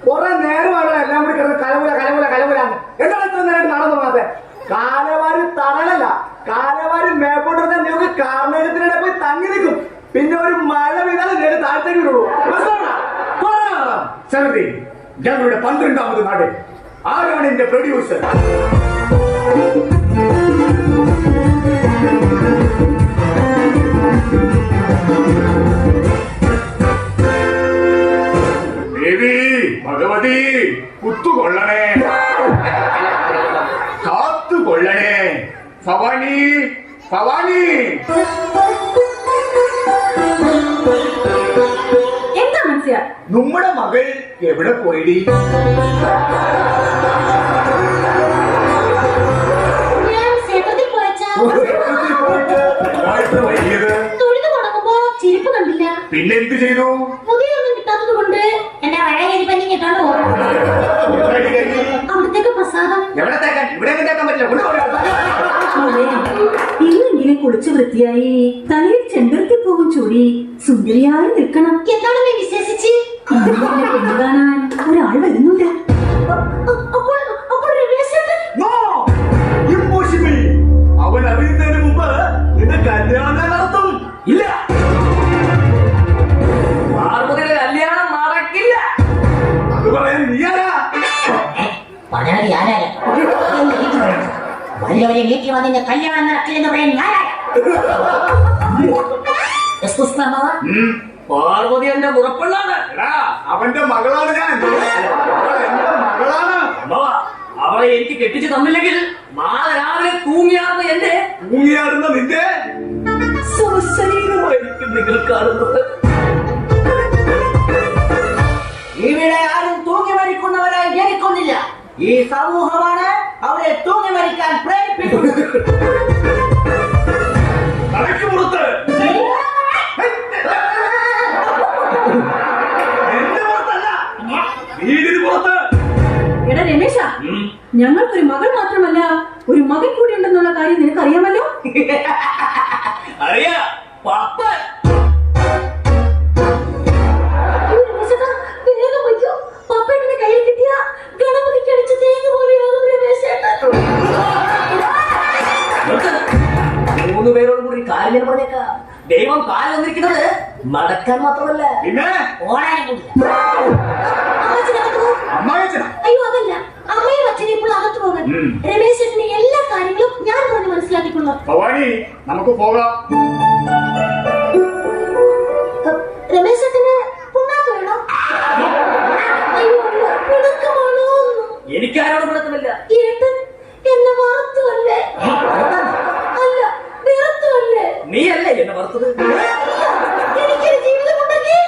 കുറെ നേരമാണ് എല്ലാം കൂടി കിടന്ന് കലമുല കലമുല കലമുലാന്ന്. എന്താണ് ഇത്ര നേരം നടന്നു പോകാതെ? കാലവാരി തറയല്ല, കാലവാരി മേപ്പോട്ട് നിങ്ങൾക്ക് കാർമേഘത്തിനിടെ പോയി തങ്ങി നിൽക്കും. പിന്നെ ഒരു മഴ പെയ്താൽ നേരെ താഴത്തേക്ക് വിടുള്ളൂ. സമിതി, ഞങ്ങളുടെ 12ാമത് നാട്. ആരാണ് എന്റെ പ്രൊഡ്യൂസർ? ദേവി ഭഗവതി, കുത്തുകൊള്ളണേ, കാത്തുകൊള്ളണേ. ഭവാനി, ഭവാനി. എന്താ മനസ്സിലാ? നമ്മുടെ മകൾ എവിടെ പോയിടി? പിന്നെന്ത് ചെയ്തു? പുതിയൊന്നും കിട്ടാത്തത് കൊണ്ട് എന്റെ പഴയ കരിപ്പഞ്ഞി കിട്ടാണ്ട് അവിടത്തേക്ക് പ്രസാദം ഇന്നെങ്കിലും കുളിച്ച് വൃത്തിയായി തലയിൽ ചെമ്പരത്തി പൂവും ചൂടി സുന്ദരിയായി നിൽക്കണം. എന്താണ് നീ വിശേഷിച്ച്? പെണ്ണു കാണാൻ ഒരാൾ വരുന്നുണ്ട്. അവൻ അറിയുന്നതിന് മുമ്പ് നിന്റെ കല്യാണം നടത്തും. ഇല്ല, പാർവതിയുടെ കല്യാണം നടക്കില്ല. അത് പറയാൻ നീയാരാ? പറഞ്ഞത് ഞാനായ വലിയവരെ വീട്ടിൽ വന്നിന്റെ കല്യാണം നടക്കില്ലെന്ന് പറയാൻ ഞാനായ പാർവതി എന്റെ മുറപ്പെണ്ണാണ്. അവന്റെ മകളാണ് ഞാൻ. എന്റെ മകളാണ്. അവളെ എനിക്ക് കെട്ടിച്ചു തന്നില്ലെങ്കിൽ നാളെ രാവിലെ തൂങ്ങിയാർന്ന എന്റെ തൂങ്ങിയാടുന്ന നിന്റെ ശരീരമായിരിക്കും നിങ്ങൾ കാണുന്നത്. ഇവിടെ ആരും തൂങ്ങി മരിക്കുന്നവരായി ജനിക്കുന്നില്ല. ഈ സമൂഹമാണ് അവരെ തൂങ്ങി മരിക്കാൻ പ്രേരിപ്പിക്കുന്നത്. തലയ്ക്ക് പുറത്ത് എന്റെ പുറത്തല്ല, വീടിന് പുറത്ത്. എടാ രമേശ, ഞങ്ങൾക്കൊരു മകൾ മാത്രമല്ല ഒരു മകൻ കൂടി ഉണ്ടെന്നുള്ള കാര്യം നിനക്ക് അറിയാമല്ലോ. അറിയാ പപ്പ പപ്പയുടെ കയ്യിൽ കിട്ടിയ ഗണപതിക്ക് അടിച്ച തേങ്ങ പോലെയാകും രമേശേട്ടൻ. 3 പേരോട് കൂടി കാര്യം ഞാൻ പറഞ്ഞേക്കാം. ദൈവം കാലം വന്നിരിക്കുന്നത് നടക്കാൻ മാത്രമല്ല, പിന്നെ ഓടാനും കൂടില്ല. അമ്മായച്ചനാ? അയ്യോ അതല്ല, അമ്മയും അച്ഛനും ഇപ്പോൾ അകത്ത് പോകാൻ. രമേശേട്ടന് എല്ലാ കാര്യങ്ങളും ഞാൻ പറഞ്ഞ് മനസ്സിലാക്കിക്കൊള്ളു. ഭവാനി, നമുക്ക് പോകാം. രമേശേട്ടന് പുണ്ണാക്ക് വേണോ? അയ്യോ പിണക്കമാണോ? എനിക്കാരോട് പിണക്കമില്ല. ഏട്ടൻ എന്നെ വറുത്തുവല്ലേ? അല്ല, വെറുത്തുവല്ലേ? നീയല്ലേ എന്നെ വറുത്തത്? എനിക്കൊരു ജീവിതമുണ്ടെങ്കിൽ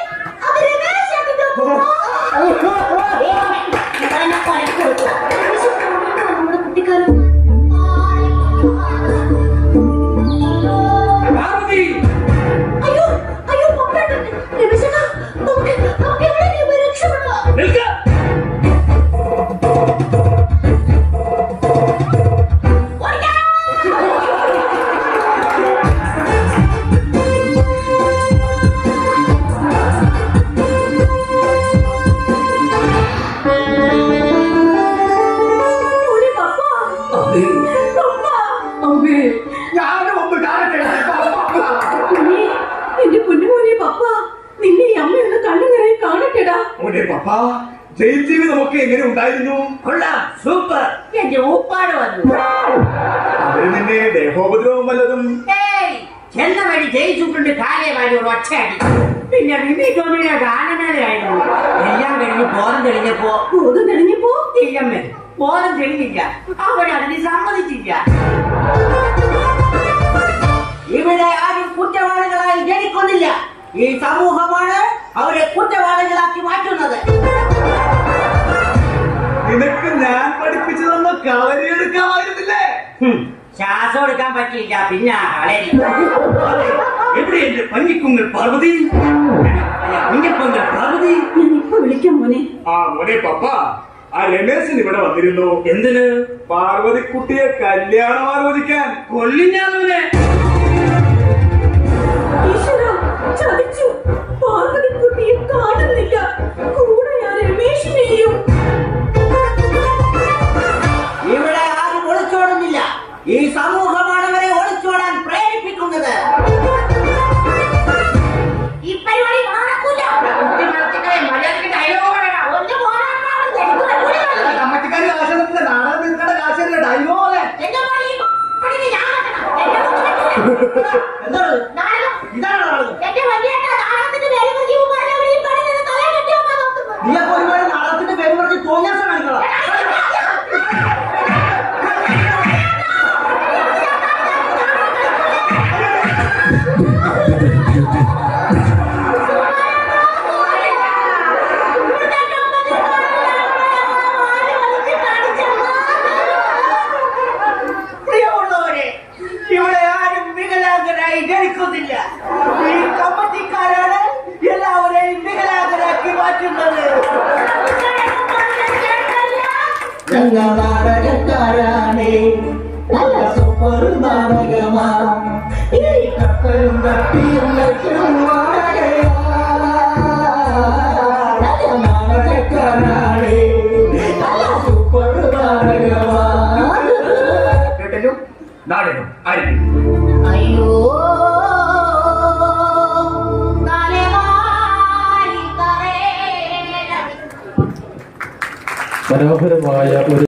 അത് രമേശേട്ടന്റെ നമ്മുടെ കുട്ടിക്കാലം. അയ്യോ അയ്യോ പപ്പേട്ടൻ, രമേശേട്ടാ നമുക്ക് എവിടെയെങ്കിലും പോയി രക്ഷപ്പെടാം. നിൽക്ക. ഞാനും ഒന്ന് കാണട്ടെ. എന്റെ പൊന്നുമോനെ പപ്പ, നിന്നെ ഈ അമ്മയൊന്ന് കണ്ണു നിറയെ കാണട്ടെടാ. മോനെ പപ്പ, ജയിൽ ജീവിതമൊക്കെ എങ്ങനെ ഉണ്ടായിരുന്നു? കൊള്ളാം, സൂപ്പർ. എന്റെ ഊപ്പാട് വന്നു. അവര് നിന്നെ ദേഹോപദ്രവം വല്ലതും? ചെന്ന വഴി ജയിച്ചിട്ടുണ്ട് കാലേവാരി ഒരു ഒച്ചയടി. പിന്നെ മിമി ടോമിയുടെ ഗാനമേളയായിരുന്നു. എല്ലാം കഴിഞ്ഞ് ബോധം തെളിഞ്ഞപ്പോ ഇല്ലമ്മേ ബോധം തെളിഞ്ഞില്ല. അവരതിന് സമ്മതിച്ചില്ല. ഇവിടെ ആരും കുറ്റവാളികളായി ജനിക്കുന്നില്ല. ഈ സമൂഹമാണ് അവരെ കുറ്റവാളികളാക്കി മാറ്റുന്നത്. നിനക്ക് ഞാൻ പഠിപ്പിച്ചു തന്ന കളരി എടുക്കാമായിരുന്നില്ലേ? ശ്വാസം എടുക്കാൻ പറ്റിയില്ല. പിന്നെ കളരി. എവിടെ എന്റെ പഞ്ഞിക്കുങ്ങൾ പാർവതി? കുഞ്ഞപ്പൊങ്കൽ പാർവതി. ഞാൻ ഇപ്പൊ വിളിക്കാം മോനെ. ആ മോനെ പപ്പ, ആ രമേശൻ ഇവിടെ വന്നിരുന്നു. എന്തിന്? പാർവതിക്കുട്ടിയെ കല്യാണം ആലോചിക്കാൻ. കൊല്ലിഞ്ഞാലവനെ ഈശ്വരാ, ചതിച്ചു. പാർവതിക്കുട്ടിയെ കാണുന്നില്ല. കൂടെ ആ രമേശിനെയും. ഇവിടെ ആരും ഒളിച്ചോടുന്നില്ല. ഈ സമൂഹമാണ് അവരെ ഒളിച്ചോടാൻ പ്രേരിപ്പിക്കുന്നത്. ഈ പരിപാടി നടക്കൂല. ഒന്ന് പോരാടാണ് എനിക്ക് പരിപാടി. കമ്മറ്റിക്കാർ കാശെടുത്തില്ല, നാടകം നിൽക്കേണ്ട കാശല്ല ഡൈനോലെ. എന്റെ പണി പണിക്ക് ഞാൻ നടക്കണം. എന്നെ കൊണ്ട് പറ്റില്ല. എന്താണ് നാടകം. ഇതാണ് നാടകം. എന്റെ വലിയേട്ട നാടകത്തിന്റെ പേര് പറഞ്ഞ് ഈ പണിയുടെ തല കെട്ടിയൊക്കെ നോക്കുന്നു. നീ അപ്പൊ ഒരുപാട് നാടകത്തിന്റെ പേര് പറഞ്ഞ് തോന്നിയാസം കാണിക്കണം. പ്രിയമുള്ളവരെ, ഇവിടെ ആരും വികലാംഗരായി ജനിക്കുന്നില്ല. ഈ കമ്മറ്റിക്കാരാണ് എല്ലാവരെയും വികലാംഗരാക്കി മാറ്റുന്നത്. ഞങ്ങൾ നാടകക്കാരാണ്. നല്ല സൂപ്പർ നാടകമാ. ഈ കപ്പലും തട്ടിയും ലക്ഷ്യം നാടകക്കാരാണ്. നല്ല സൂപ്പർ നാടകമാ. കേട്ടല്ലോ, നാടകം ആയിരിക്കും. അയ്യോ തലവാരി തറേ. മനോഹരമായ ഒരു